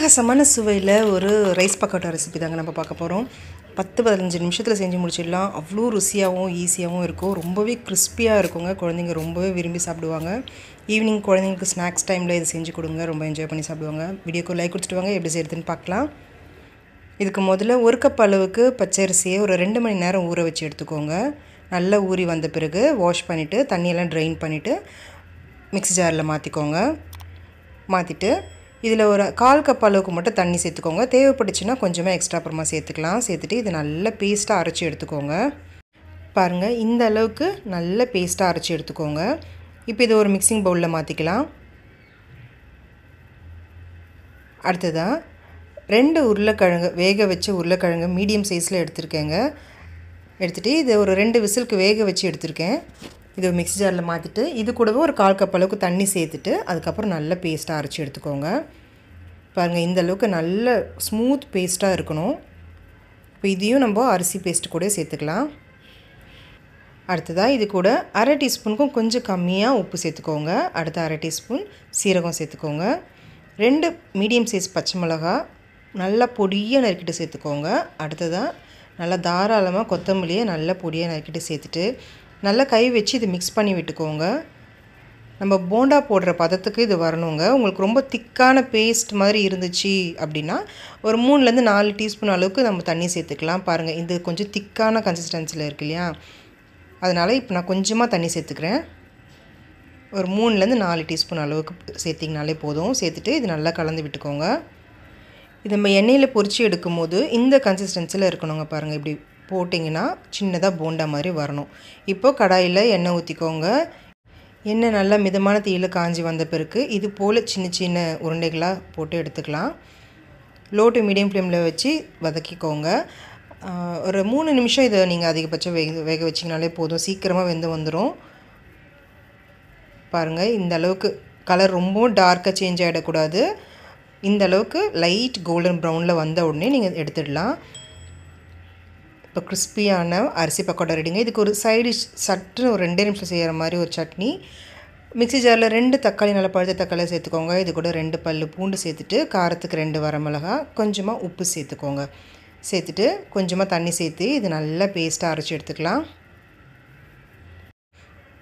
அட்டகாசமான சுவையில் ஒரு ரைஸ் பக்கோட்டா ரெசிபி தாங்க நம்ம பார்க்க போகிறோம். 10-15 நிமிஷத்தில் செஞ்சு முடிச்சிடலாம். அவ்வளோ ருசியாகவும் ஈஸியாகவும் இருக்கும். ரொம்பவே கிறிஸ்பியாக இருக்குங்க. குழந்தைங்க ரொம்பவே விரும்பி சாப்பிடுவாங்க. ஈவினிங் குழந்தைங்களுக்கு ஸ்நாக்ஸ் டைமில் இது செஞ்சு கொடுங்க, ரொம்ப என்ஜாய் பண்ணி சாப்பிடுவாங்க. வீடியோக்கு லைக் கொடுத்துட்டு வாங்க, எப்படி செய்கிறதுன்னு பார்க்கலாம். இதுக்கு முதல்ல 1 கப் அளவுக்கு பச்சரிசியை ஒரு 2 மணி நேரம் ஊற வச்சு எடுத்துக்கோங்க. நல்லா ஊறி வந்த பிறகு வாஷ் பண்ணிவிட்டு தண்ணியெல்லாம் ட்ரெயின் பண்ணிவிட்டு மிக்ஸி ஜாரில் மாற்றிக்கோங்க. மாற்றிட்டு இதில் ஒரு 1/4 கப் அளவுக்கு மட்டும் தண்ணி சேர்த்துக்கோங்க. தேவைப்பட்டுச்சுன்னா கொஞ்சமாக எக்ஸ்ட்ரா அப்புறமா சேர்த்துக்கலாம். சேர்த்துட்டு இது நல்ல பேஸ்ட்டாக அரைச்சி எடுத்துக்கோங்க. பாருங்கள், இந்த அளவுக்கு நல்ல பேஸ்ட்டாக அரைச்சி எடுத்துக்கோங்க. இப்போ இது ஒரு மிக்சிங் பவுலில் மாற்றிக்கலாம். அடுத்ததாக 2 உருளைக்கிழங்கு, வேக வச்ச உருளைக்கிழங்கு மீடியம் சைஸில் எடுத்துருக்கேங்க. எடுத்துகிட்டு இதை ஒரு 2 விசிலுக்கு வேக வச்சு எடுத்துருக்கேன். இது ஒரு மிக்ஸி ஜாரில் மாற்றிட்டு இது கூடவே ஒரு 1/4 கப் அளவுக்கு தண்ணி சேர்த்துட்டு அதுக்கப்புறம் நல்ல பேஸ்ட்டாக அரைச்சி எடுத்துக்கோங்க. பாருங்கள், இந்த அளவுக்கு நல்ல ஸ்மூத் பேஸ்ட்டாக இருக்கணும். இப்போ இதையும் நம்ம அரிசி பேஸ்ட்டு கூட சேர்த்துக்கலாம். அடுத்ததாக இது கூட 1/2 டீஸ்பூனுக்கும் கொஞ்சம் கம்மியாக உப்பு சேர்த்துக்கோங்க. அடுத்து 1/2 டீஸ்பூன் சீரகம் சேர்த்துக்கோங்க. 2 மீடியம் சைஸ் பச்சை மிளகா நல்லா பொடியாக நறுக்கிட்டு சேர்த்துக்கோங்க. அடுத்ததாக நல்லா தாராளமாக கொத்தமல்லியை நல்லா பொடியாக நறுக்கிட்டு சேர்த்துட்டு நல்லா கை வச்சு இது மிக்ஸ் பண்ணி விட்டுக்கோங்க. நம்ம போண்டா போடுற பதத்துக்கு இது வரணுங்க. உங்களுக்கு ரொம்ப திக்கான பேஸ்ட் மாதிரி இருந்துச்சு அப்படின்னா ஒரு 3-4 டீஸ்பூன் அளவுக்கு நம்ம தண்ணி சேர்த்துக்கலாம். பாருங்கள், இது கொஞ்சம் திக்கான கன்சிஸ்டன்சியில் இருக்கு இல்லையா, அதனால் இப்போ நான் கொஞ்சமாக தண்ணி சேர்த்துக்கிறேன். ஒரு 3-4 டீஸ்பூன் அளவுக்கு சேர்த்திங்கனாலே போதும். சேர்த்துட்டு இது நல்லா கலந்து விட்டுக்கோங்க. இது நம்ம எண்ணெயில் பொரித்து எடுக்கும் போது இந்த கன்சிஸ்டன்சியில் இருக்கணுங்க. பாருங்கள், இப்படி போட்டிங்கன்னா சின்னதாக போண்டா மாதிரி வரணும். இப்போது கடாயில் எண்ணெய் ஊற்றிக்கோங்க. எண்ணெய் நல்லா மிதமான தீயில் காஞ்சி வந்த பிறகு இது போல் சின்ன சின்ன உருண்டைகளாக போட்டு எடுத்துக்கலாம். லோ டு மீடியம் ஃப்ளேமில் வச்சு வதக்கிக்கோங்க. ஒரு 3 நிமிஷம் இதை நீங்கள் அதிகபட்சம் வேக வச்சிங்கனாலே போதும். சீக்கிரமாக வெந்து வந்துடும். பாருங்கள், இந்த அளவுக்கு கலர் ரொம்பவும் டார்க்காக சேஞ்ச் ஆகிடக்கூடாது. இந்த அளவுக்கு லைட் கோல்டன் ப்ரௌனில் வந்த உடனே நீங்கள் எடுத்துடலாம். இப்போ கிறிஸ்பியான அரிசி பக்கோடா ரெடிங்க. இதுக்கு ஒரு சைடு சட்டுன்னு ஒரு 2 நிமிஷம் செய்கிற மாதிரி ஒரு சட்னி. மிக்ஸி ஜாரில் 2 தக்காளி, நல்லா பழுத்த தக்காளி சேர்த்துக்கோங்க. இது கூட 2 பல் பூண்டு சேர்த்துட்டு காரத்துக்கு 2 வரமிளகா, கொஞ்சமாக உப்பு சேர்த்துக்கோங்க. சேர்த்துட்டு கொஞ்சமாக தண்ணி சேர்த்து இது நல்லா பேஸ்ட்டாக அரைச்சி எடுத்துக்கலாம்.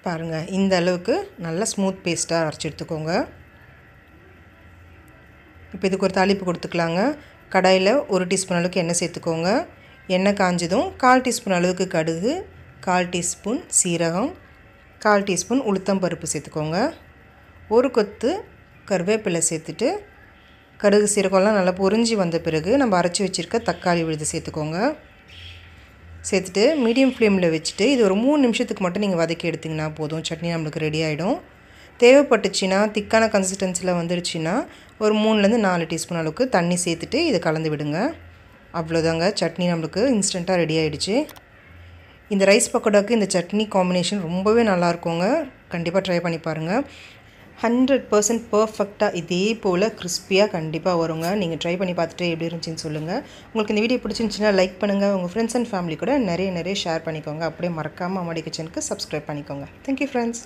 பாருங்கள், இந்த அளவுக்கு நல்லா ஸ்மூத் பேஸ்ட்டாக அரைச்சி எடுத்துக்கோங்க. இப்போ இதுக்கு ஒரு தாளிப்பு கொடுத்துக்கலாங்க. கடாயில் 1 டீஸ்பூன் அளவுக்கு எண்ணெய் சேர்த்துக்கோங்க. எண்ணெய் காஞ்சதும் 1/4 டீஸ்பூன் அளவுக்கு கடுகு, 1/4 டீஸ்பூன் சீரகம், 1/4 டீஸ்பூன் உளுத்தம் பருப்பு சேர்த்துக்கோங்க. ஒரு கொத்து கருவேப்பிலை சேர்த்துட்டு கடுகு சீரகம்லாம் நல்லா பொரிஞ்சு வந்த பிறகு நம்ம அரைச்சி வச்சுருக்க தக்காளி விழுது சேர்த்துக்கோங்க. சேர்த்துட்டு மீடியம் ஃப்ளேமில் வச்சுட்டு இது ஒரு 3 நிமிஷத்துக்கு மட்டும் நீங்கள் வதக்கி எடுத்திங்கன்னா போதும். சட்னி நம்மளுக்கு ரெடி ஆகிடும். தேவைப்பட்டுச்சுன்னா திக்கான கன்சிஸ்டன்சியில் வந்துடுச்சுன்னா ஒரு 3-4 டீஸ்பூன் அளவுக்கு தண்ணி சேர்த்துட்டு இதை கலந்து விடுங்க. அவ்வளோதாங்க, சட்னி நம்மளுக்கு இன்ஸ்டண்ட்டாக ரெடி ஆகிடுச்சு. இந்த ரைஸ் பக்கோடாவுக்கு இந்த சட்னி காம்பினேஷன் ரொம்பவே நல்லாயிருக்குங்க. கண்டிப்பாக ட்ரை பண்ணி பாருங்கள். 100% பர்ஃபெக்டாக இதே போல் கிறிஸ்பியாக கண்டிப்பாக வருங்க. நீங்கள் ட்ரை பண்ணி பார்த்துட்டு எப்படி இருந்துச்சுன்னு சொல்லுங்கள். உங்களுக்கு இந்த வீடியோ பிடிச்சிருந்துச்சுன்னா லைக் பண்ணுங்கள். உங்கள் ஃப்ரெண்ட்ஸ் அண்ட் ஃபேமிலி கூட நிறைய ஷேர் பண்ணிக்கோங்க. அப்படியே மறக்காமல் அம்மாடி கிச்சனுக்கு சப்ஸ்கிரைப் பண்ணிக்கோங்க. Thank you friends.